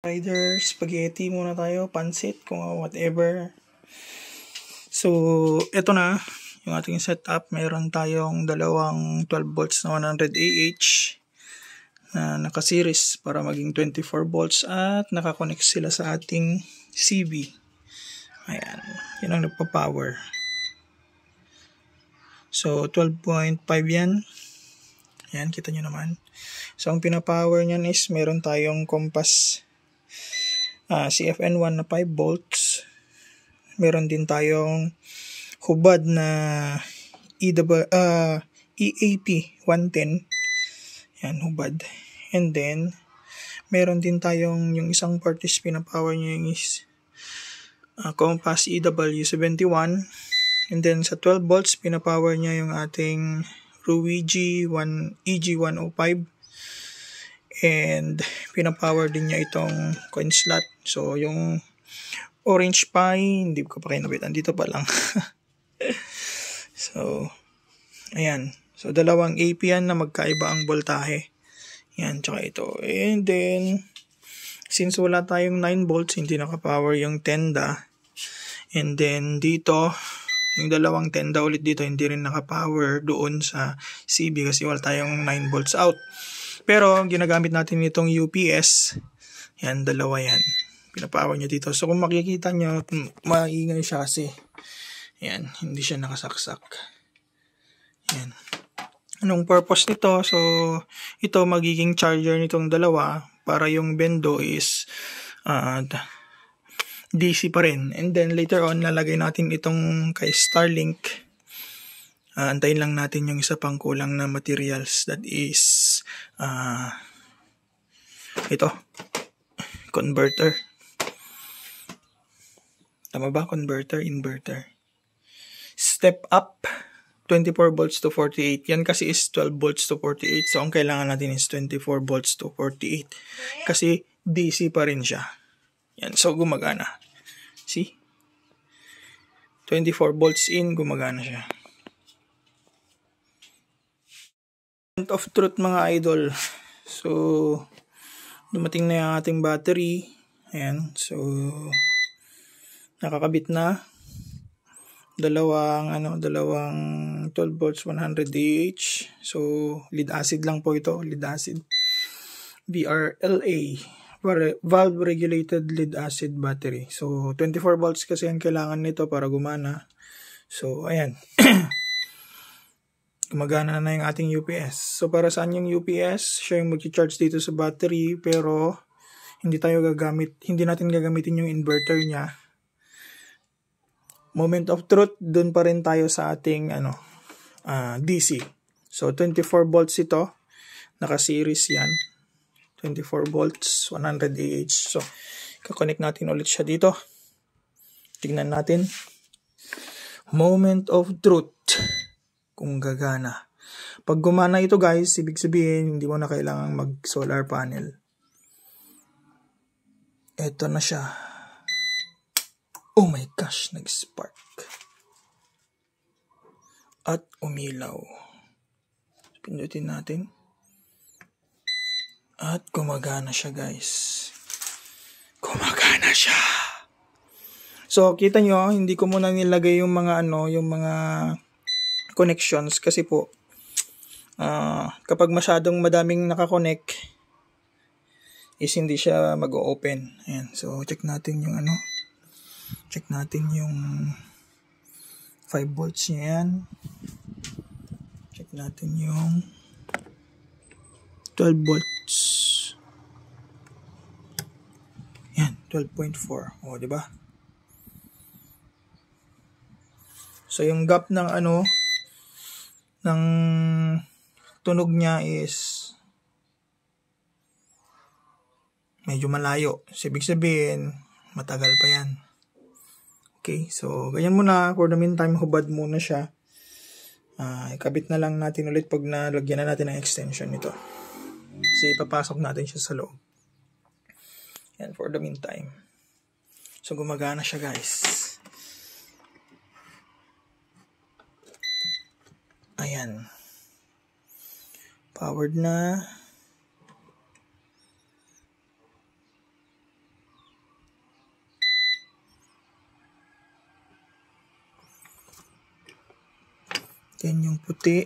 Rider, spaghetti muna tayo, pansit, kung whatever. So, ito na yung ating setup. Meron tayong dalawang 12 volts na 100 AH na naka-series para maging 24 volts at nakakonect sila sa ating CV. Ayan, yun ang nagpa-power. So, 12.5 yan. Ayan, kita nyo naman. So, ang pinapower nyan is meron tayong Compass CFN1 na 5 volts. Meron din tayong hubad na EAP 110. Yan, hubad. And then, meron din tayong yung isang part is pinapower nyo yung is Compass EW71. And then, sa 12 volts, pinapower niya yung ating Ruigi EG105. And pinapower din niya itong coin slot. So yung orange pie, hindi ko pa kinabitan. Dito pa lang. So, ayan. So dalawang AP yan na magkaiba ang voltahe. Yan, tsaka ito. And then, since wala tayong 9 volts, hindi nakapower yung tenda. And then dito, yung dalawang tenda ulit dito, hindi rin nakapower doon sa CB kasi wala tayong 9 volts out. Pero ginagamit natin itong UPS. Yan, dalawa yan. Pinapower niya dito. So kung makikita nyo, maingay siya kasi. Yan, hindi siya nakasaksak. Yan. Anong purpose nito? So ito magiging charger nitong dalawa para yung bendo is DC pa rin. And then later on, lalagay natin itong kay Starlink. Antayin lang natin yung isa pang kulang na materials, that is ito, converter. Tama ba? Converter, inverter. Step up 24 volts to 48. Yan kasi is 12 volts to 48. So ang kailangan natin is 24 volts to 48 kasi DC pa rin siya. Yan, so gumagana. See? 24 volts in, gumagana siya. Of truth mga idol. So dumating na yung ating battery. Ayan. So nakakabit na. Dalawang 12 volts 100 AH. So lead acid lang po ito, lead acid. VRLA, valve regulated lead acid battery. So 24 volts kasi ang kailangan nito para gumana. So ayan. Gumagana na yung ating UPS. So para saan yung UPS? Siya yung mag-charge dito sa battery, pero hindi natin gagamitin yung inverter niya. Moment of truth, dun pa rin tayo sa ating DC. So 24 volts ito, naka-series yan. 24 volts, 100 AH. So i-connect natin ulit siya dito. Tignan natin. Moment of truth. Kung gagana. Pag gumana ito guys, ibig sabihin hindi mo na kailangang mag solar panel. Ito na siya. Oh my gosh, nag-spark. At umilaw. Pindutin natin. At gumagana siya guys. Gumagana siya. So kita nyo, hindi ko muna nilagay yung mga connections kasi po kapag masyadong madaming nakakonect is hindi siya mag-open. Ayan. So check natin yung check natin yung 5 volts niya yan. Check natin yung 12 volts. Yan, 12.4. O, di ba? So yung gap ng ng tunog niya is medyo malayo. So, ibig sabihin, matagal pa yan. Okay, so ganyan muna. For the meantime, hubad muna siya. Ikabit na lang natin ulit pag nalagyan na natin ang extension nito. Kasi ipapasok natin siya sa loob. Yan, for the meantime. So gumagana siya guys. Ayan. Powered na. Then yung puti.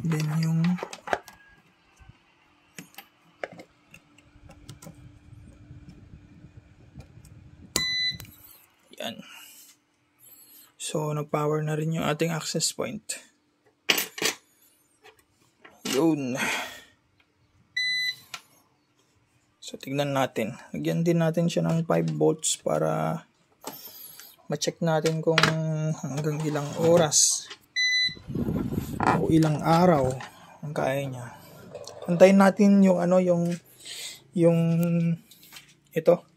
Then yung yan. So, nag-power na rin yung ating access point. Yun. So, tignan natin. Lagyan din natin siya ng 5 volts para ma-check natin kung hanggang ilang oras o ilang araw ang kaya niya. Antayin natin yung yung ito.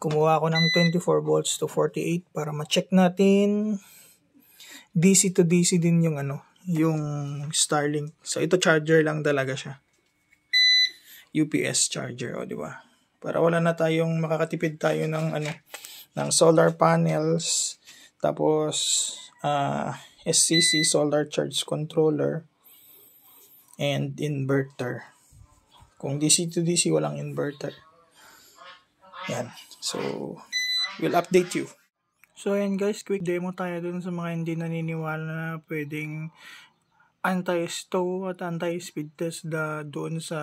Kumuha ako ng 24 volts to 48 para ma-check natin. DC to DC din yung yung Starlink. So ito charger lang talaga siya. UPS charger, di ba? Para wala na tayong makakatipid tayo ng ng solar panels, tapos SCC solar charge controller and inverter. Kung DC to DC walang inverter. Yan. So, we'll update you. So, ayan guys, quick demo tayo dun sa mga hindi naniniwala na pwedeng anti-stow at anti-speed test doon sa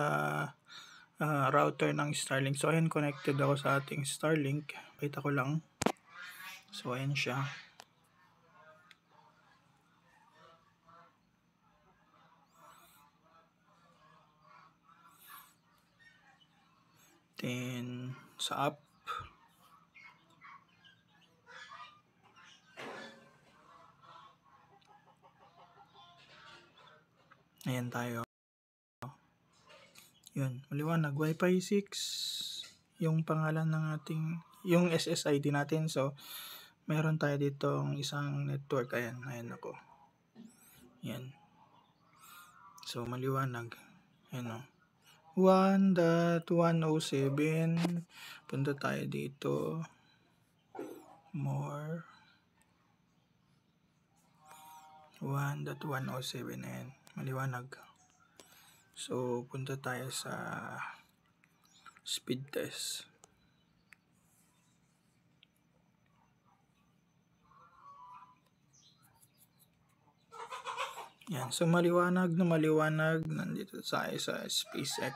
router ng Starlink. So, ayan, connected ako sa ating Starlink. Kita ko lang. So, ayan siya. Then, sa app. Ayan tayo. Yun, maliwanag. Wi-Fi 6. Yung pangalan ng ating, yung SSID natin. So, meron tayo dito isang network. Ayan ako. Yan. So, maliwanag. Ayan o. 1.107. Punta tayo dito. More. 1.107. Ayan. Maliwanag. So, punta tayo sa speed test. Yan. So, maliwanag. Nandito tayo sa SpaceX.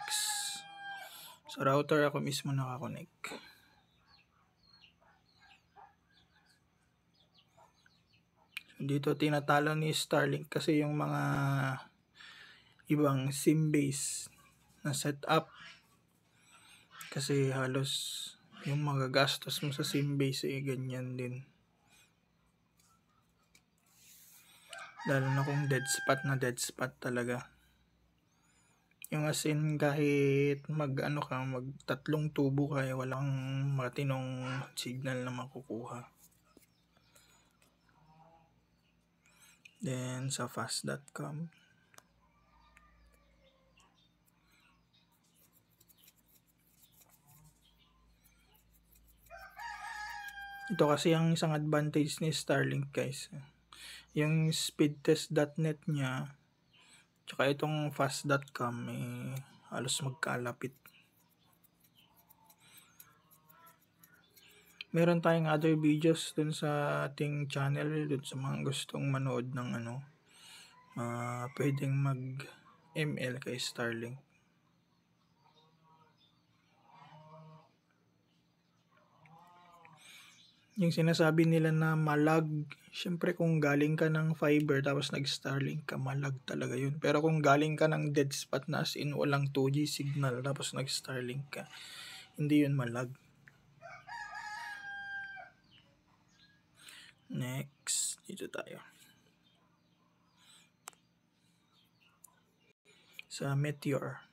Sa router ako mismo nakakonect. So, dito tinatalo ni Starlink kasi yung mga ibang SIM base na setup. Kasi halos yung mga gastos mo sa SIM base ganyan din. Lalo na kung dead spot talaga. Yung as in kahit mag tatlong tubo ka walang matinong signal na makukuha. Then sa fast.com. Ito kasi ang isang advantage ni Starlink guys. Yung speedtest.net niya tsaka itong fast.com halos magkalapit. Meron tayong other videos dun sa ating channel dun sa mga gustong manood ng pwedeng mag ML kay Starlink. Yung sinasabi nila na malag, syempre kung galing ka ng fiber tapos nag-Starlink ka, malag talaga yun. Pero kung galing ka ng dead spot na as in walang 2G signal tapos nag-Starlink ka, hindi yun malag. Next, dito tayo. Sa Meteor.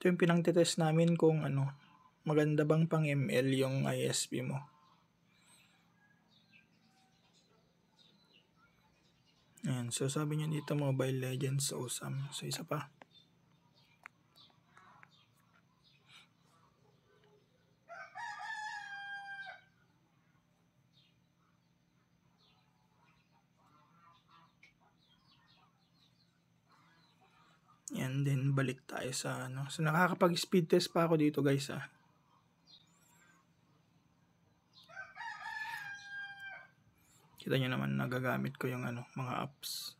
Ito yung pinang-test namin kung maganda bang pang ML yung ISP mo. Ayan, so sabi niya dito Mobile Legends awesome. So isa pa. Yan din balik tayo sa So nakakapag speed test pa ako dito guys . Kita nyo naman nagagamit ko yung mga apps.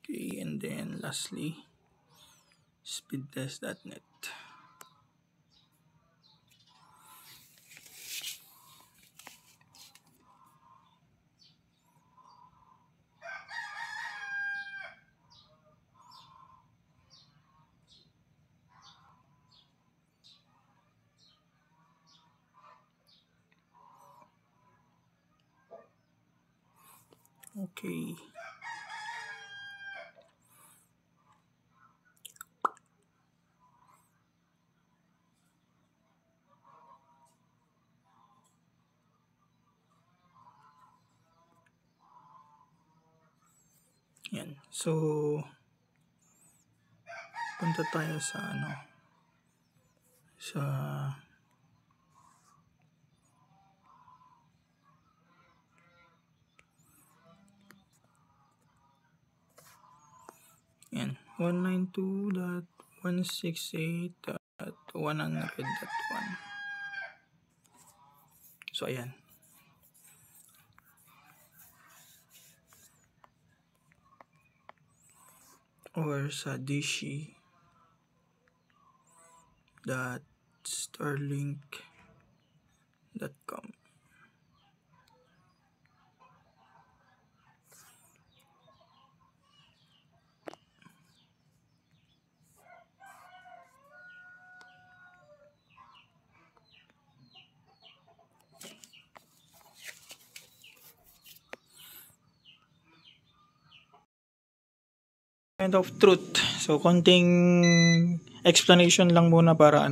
Okay, and then lastly, speedtest.net. Okay. Yan. So, punta tayo sa sa yan, 192.168.100.1. So, ayan. Or sa dishi.starlink.com. Kind of truth. So konting explanation lang muna para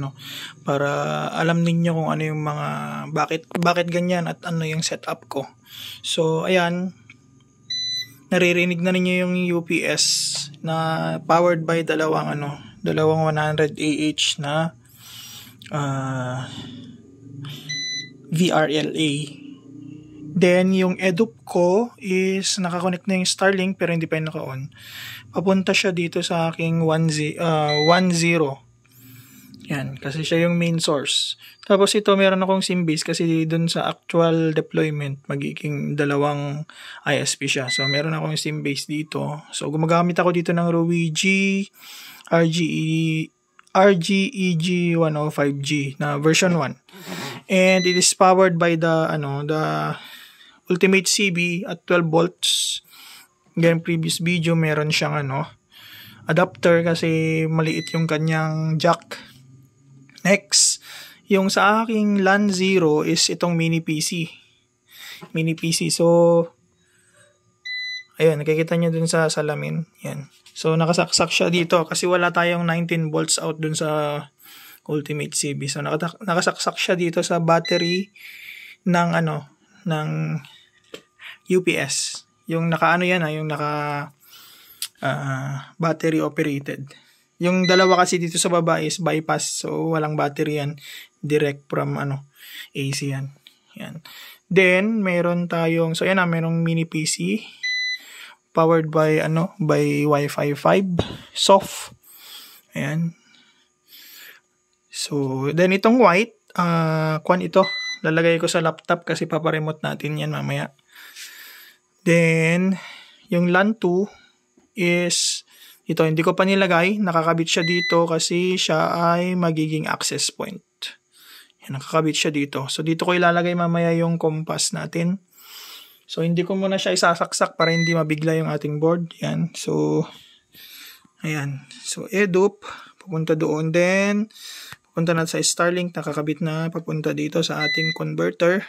para alam ninyo kung ano yung mga bakit ganyan at ano yung setup ko. So ayan, naririnig na ninyo yung UPS na powered by dalawang 100 AH na VRLA. Then yung EDUP ko is nakakonect na yung Starlink pero hindi pa yung naka-on. Papunta siya dito sa aking 10. Yan, kasi siya yung main source. Tapos ito meron akong SIM base kasi dun sa actual deployment magiging dalawang ISP siya. So meron akong SIM base dito. So gumagamit ako dito ng Rowigi RGEG 105G na version 1. And it is powered by the Ultimate CB at 12 volts. Ngayon previous video meron siyang adapter kasi maliit yung kanyang jack. Next, yung sa aking LAN 0 is itong mini PC. So ayun, nakikita nyo dun sa salamin. Yan. So nakasaksak siya dito kasi wala tayong 19 volts out dun sa Ultimate CB. So nakasaksak siya dito sa battery ng ng UPS. Yung yung battery operated. Yung dalawa kasi dito sa baba is bypass, so walang battery yan, direct from AC yan. Yan. Then meron tayong merong mini PC powered by by Wi-Fi 5 soft. Ayan. So then itong white ito lalagay ko sa laptop kasi paparemote natin yan mamaya. Then, yung LAN 2 is, ito hindi ko pa nilagay, nakakabit siya dito kasi siya ay magiging access point. Yan, nakakabit siya dito. So, dito ko ilalagay mamaya yung compass natin. So, hindi ko muna siya isasaksak para hindi mabigla yung ating board. Yan, so, ayan. So, EDUP, pupunta doon. Then, pupunta na sa Starlink, nakakabit na, papunta dito sa ating converter,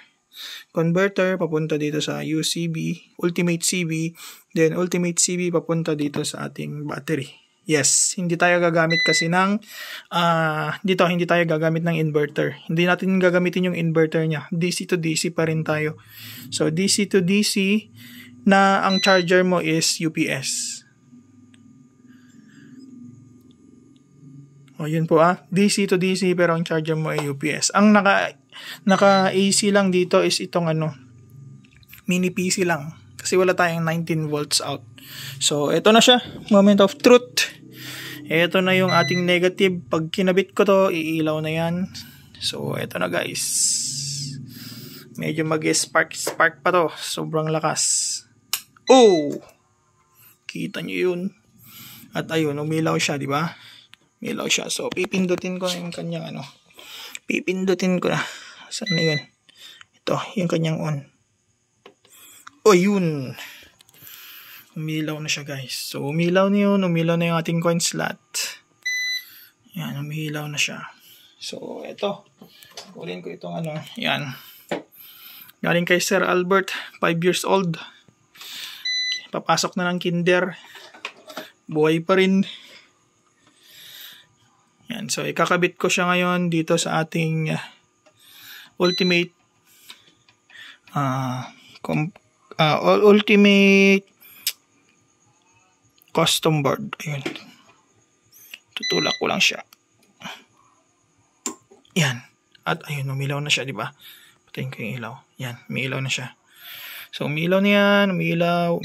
papunta dito sa UCB, Ultimate CB, then Ultimate CB papunta dito sa ating battery. Yes, hindi tayo gagamit kasi ng dito hindi tayo gagamit ng inverter. Hindi natin gagamitin yung inverter niya. DC to DC pa rin tayo. So DC to DC na ang charger mo is UPS. O yun po DC to DC pero ang charger mo ay UPS. Ang naka AC lang dito is itong mini PC lang. Kasi wala tayong 19 volts out. So ito na siya, moment of truth. Ito na yung ating negative. Pag kinabit ko to, iilaw na yan. So ito na guys. Medyo mag-spark pa to. Sobrang lakas. Oh! Kita nyo yun. At ayun, umilaw siya, di ba? Umilaw siya. So pipindutin ko na yung kanyang Pipindutin ko na. Saan na yun? Ito, yung kanyang on. O yun. Umilaw na siya guys. So umilaw na yun. Umilaw na yung ating coin slot. Yan, umilaw na siya. So ito. Kunin ko itong Yan. Galing kay Sir Albert. 5 years old. Papasok na ng kinder. Buhay pa rin. Yan. So ikakabit ko siya ngayon dito sa ating ultimate ultimate custom board. Ayun. Tutulak ko lang siya. Yan. At ayun, umilaw na siya, di ba? Patayin ko yung ilaw. Yan, umilaw na siya. So umilaw na yan, umiilaw.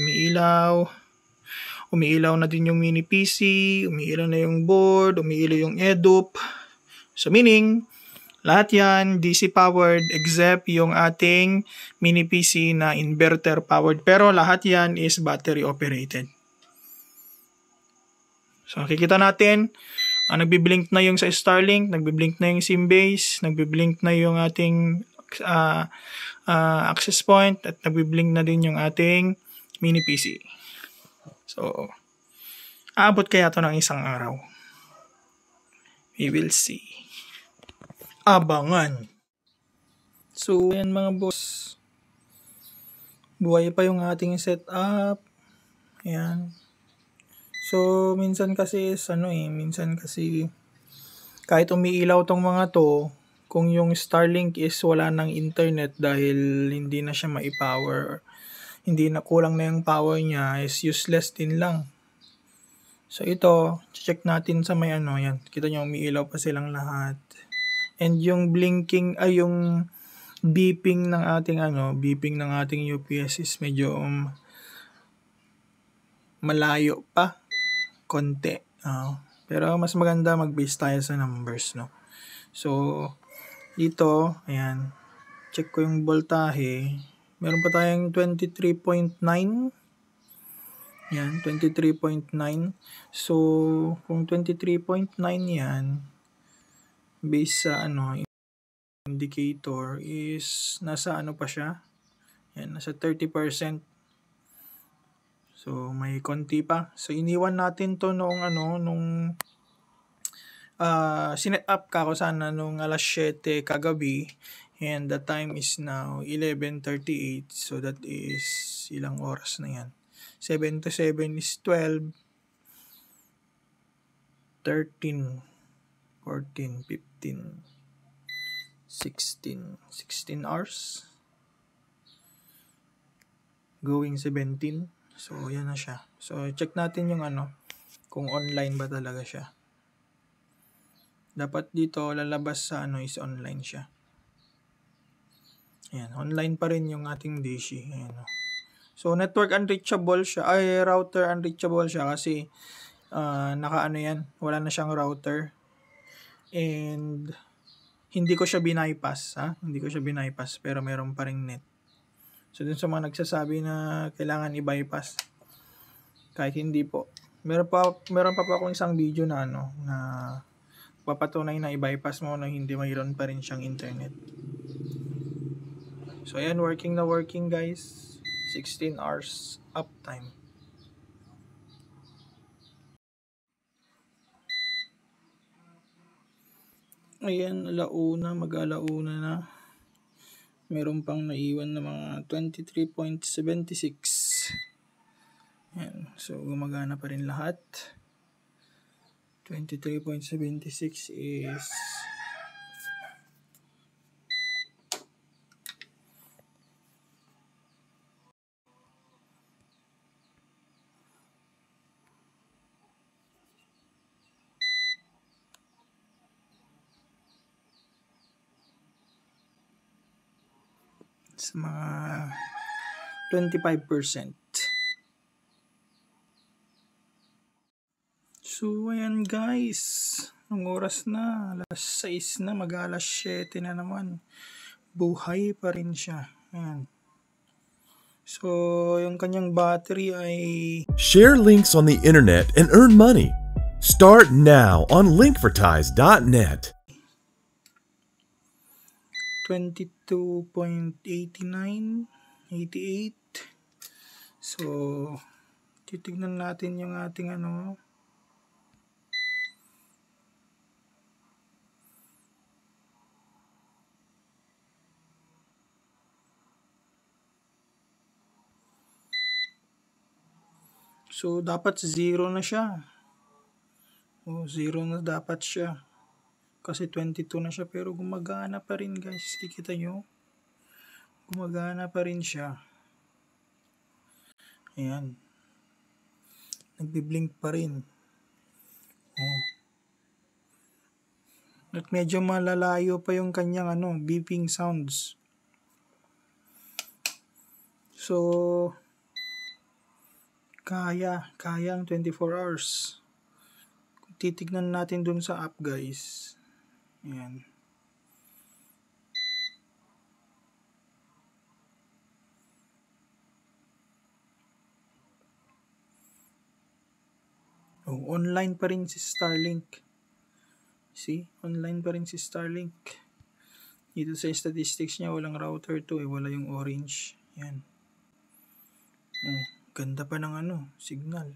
Umiilaw na din yung mini PC, umiilaw na yung board, umiilaw yung EDUP. So meaning, lahat yan DC powered except yung ating mini PC na inverter powered. Pero lahat yan is battery operated. So nakikita natin, nagbiblink na yung sa Starlink, nagbiblink na yung Symbase, nagbiblink na yung ating access point, at nagbiblink na din yung ating mini PC. So, aabot kaya to ng isang araw. We will see. Abangan. So, yan mga boss. Buhay pa yung ating setup. Ayan. So, minsan kasi kahit umiilaw tong mga to, kung yung Starlink is wala ng internet dahil hindi na siya mai-power, hindi na, kulang na yung power niya, is useless din lang. So ito, check natin sa may yan. Kita nyo, umiilaw pa silang lahat. And yung blinking, yung beeping ng ating UPS is medyo malayo pa konti. Pero mas maganda mag-base tayo sa numbers, no? So dito, ayan, check ko yung voltahe. Meron pa tayong 23.9. Yan, 23.9. So kung 23.9 yan, base sa indicator is nasa pa siya. Yan, nasa 30%. So may konti pa. So iniwan natin to nung sinet up kako sana nung alas 7 kagabi, and the time is now 11:38. So that is ilang oras na yan? 7 to 7 is 12, 13, 14, 15, 16 hours. Going 17. So yan na siya. So check natin yung kung online ba talaga siya. Dapat dito lalabas sa is online siya. Ayan, online pa rin yung ating DC. Ayan. So network unreachable siya, router unreachable siya kasi yan, wala na siyang router. And hindi ko siya bypass, Hindi ko siya bypass pero meron pa ring net. So dun sa mga nagsasabi na kailangan i-bypass, kahit hindi po. Meron pa po akong isang video na na papatunay na i-bypass mo na hindi mayroon pa rin siyang internet. So ayan, working guys. 16 hours uptime. Ayan, mag-alauna na. Meron pang naiwan na mga 23.76. Ayan, so gumagana pa rin lahat. 23.76 is sa mga 25%. So, ayan guys. Ang oras na. Alas 6 na. Mag-alas 7 na naman. Buhay pa rin siya. Ayan. So, yung kanyang battery ay... Share links on the internet and earn money. Start now on linkvertise.net. 22.89, 88. So, titignan natin yung ating ano. So, dapat 0 na siya. O, 0 na dapat siya. Kasi 22 na siya, pero gumagana pa rin guys. Kikita nyo? Gumagana pa rin siya. Ayan. Nagbi-blink pa rin. Oh. At medyo malalayo pa yung kanyang beeping sounds. So, kaya ang 24 hours. Kung titignan natin dun sa app guys. Ayan. Oh, online pa rin si Starlink. See? Online pa rin si Starlink. Dito sa statistics niya, walang router to wala yung orange. Yan. Oh, ganda pa ng signal.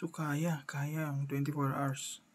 So, kaya ang 24 hours.